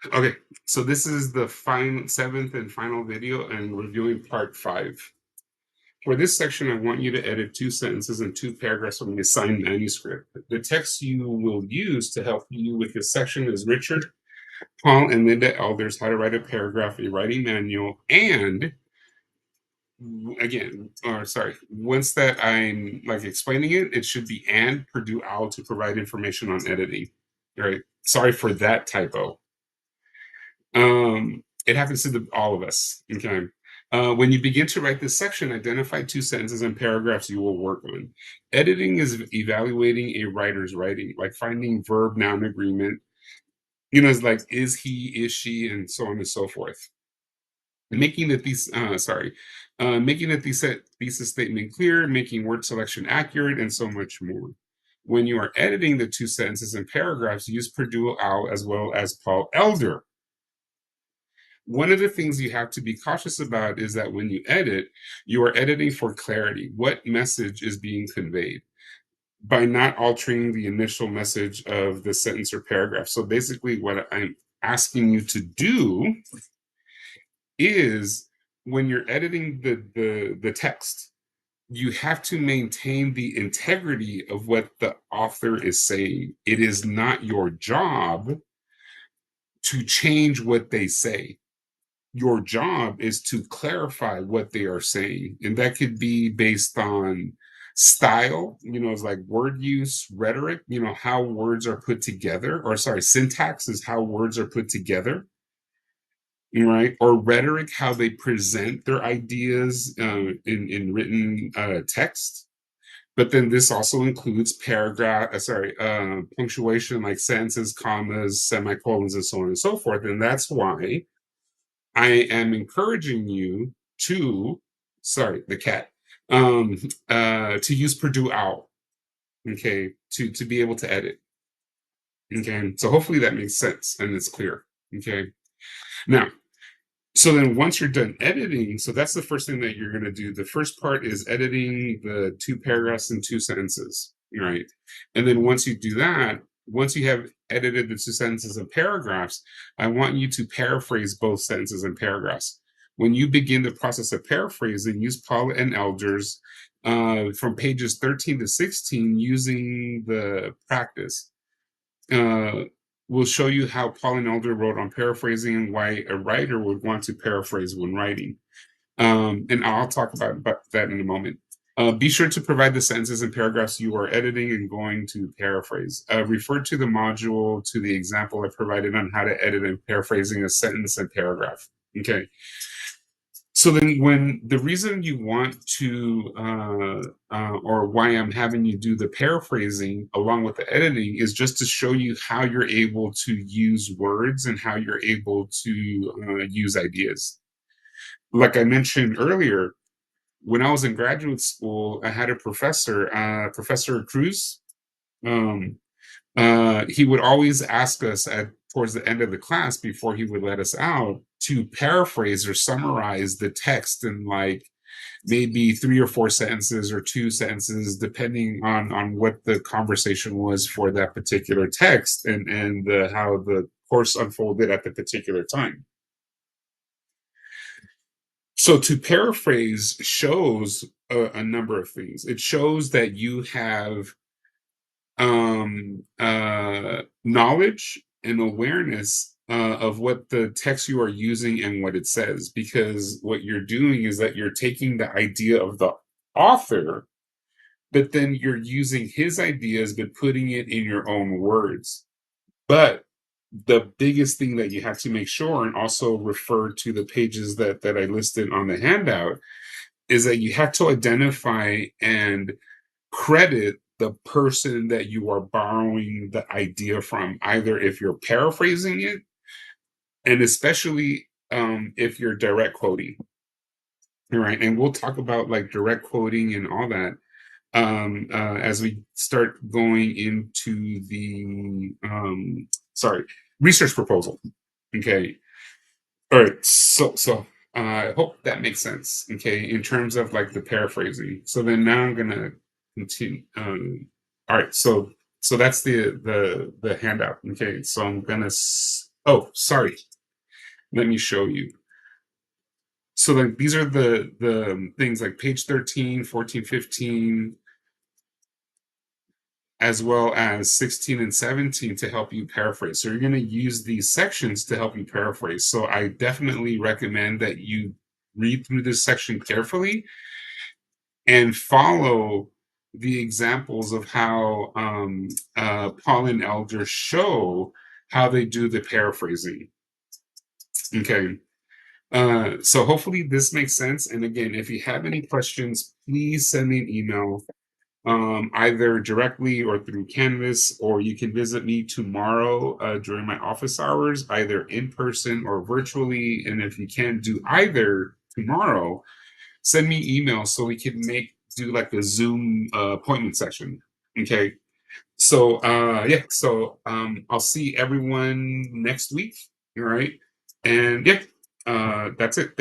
Okay, so this is the seventh and final video and reviewing part 5. For this section, I want you to edit 2 sentences and 2 paragraphs from the assigned manuscript. The text you will use to help you with this section is Richard, Paul, and Linda Elder's How to Write a Paragraph, a Writing Manual, and again, or sorry, once that I'm like explaining it, it should be and Purdue OWL to provide information on editing. All right. Sorry for that typo. It happens to all of us. Okay. When you begin to write this section, identify 2 sentences and paragraphs you will work on. Editing is evaluating a writer's writing, like finding verb noun agreement. It's like is he, is she, and so on and so forth. Making the making the thesis statement clear, making word selection accurate, and so much more. When you are editing the 2 sentences and paragraphs, use Purdue OWL as well as Paul Elder. One of the things you have to be cautious about is that when you edit, you are editing for clarity. What message is being conveyed by not altering the initial message of the sentence or paragraph? So basically, what I'm asking you to do is when you're editing the text, you have to maintain the integrity of what the author is saying. It is not your job to change what they say. Your job is to clarify what they are saying. And that could be based on style, it's like word use, rhetoric, how words are put together, or sorry, syntax is how words are put together, right? Or rhetoric, how they present their ideas in written text. But then this also includes punctuation like sentences, commas, semicolons, and so on and so forth. And that's why I am encouraging you to, sorry, the cat, to use Purdue OWL, okay, to be able to edit. Okay, so hopefully that makes sense and it's clear. Okay, now, so then once you're done editing, so that's the first thing that you're going to do. The first part is editing the 2 paragraphs and 2 sentences, right? And then once you do that, once you have edited the 2 sentences and paragraphs, I want you to paraphrase both sentences and paragraphs. When you begin the process of paraphrasing, use Paul and Elders from pages 13 to 16 using the practice. uh, will show you how Paul and Elder wrote on paraphrasing and why a writer would want to paraphrase when writing. And I'll talk about that in a moment. Be sure to provide the sentences and paragraphs you are editing and going to paraphrase. Refer to the module to the example I provided on how to edit and paraphrasing a sentence and paragraph. Okay. So then, when the reason you want to, or why I'm having you do the paraphrasing along with the editing is just to show you how you're able to use words and how you're able to use ideas. Like I mentioned earlier, when I was in graduate school, I had a professor, Professor Cruz. Um, he would always ask us at towards the end of the class before he would let us out to paraphrase or summarize the text in like maybe 3 or 4 sentences or 2 sentences, depending on what the conversation was for that particular text and how the course unfolded at the particular time. So to paraphrase shows a number of things. It shows that you have knowledge and awareness of what the text you are using and what it says, because what you're doing is that you're taking the idea of the author, but then you're using his ideas but putting it in your own words. But the biggest thing that you have to make sure, and also refer to the pages that I listed on the handout, is that you have to identify and credit the person that you are borrowing the idea from, either if you're paraphrasing it, and especially if you're direct quoting. Right. And we'll talk about like direct quoting and all that as we start going into the research proposal. Okay. All right. So I hope that makes sense. Okay. In terms of like the paraphrasing. So then now I'm gonna continue. All right. So that's the handout. Okay. So I'm gonna Oh, sorry. Let me show you. So like these are the things like page 13, 14, 15, as well as 16 and 17 to help you paraphrase. So you're going to use these sections to help you paraphrase. So I definitely recommend that you read through this section carefully and follow the examples of how Paul and Elder show how they do the paraphrasing. Okay. So hopefully this makes sense. And again, if you have any questions, please send me an email, either directly or through Canvas, or you can visit me tomorrow during my office hours, either in person or virtually. And if you can't do either tomorrow, send me email so we can do like a Zoom appointment session. Okay. So yeah, so I'll see everyone next week. All right. And yeah, that's it. Thank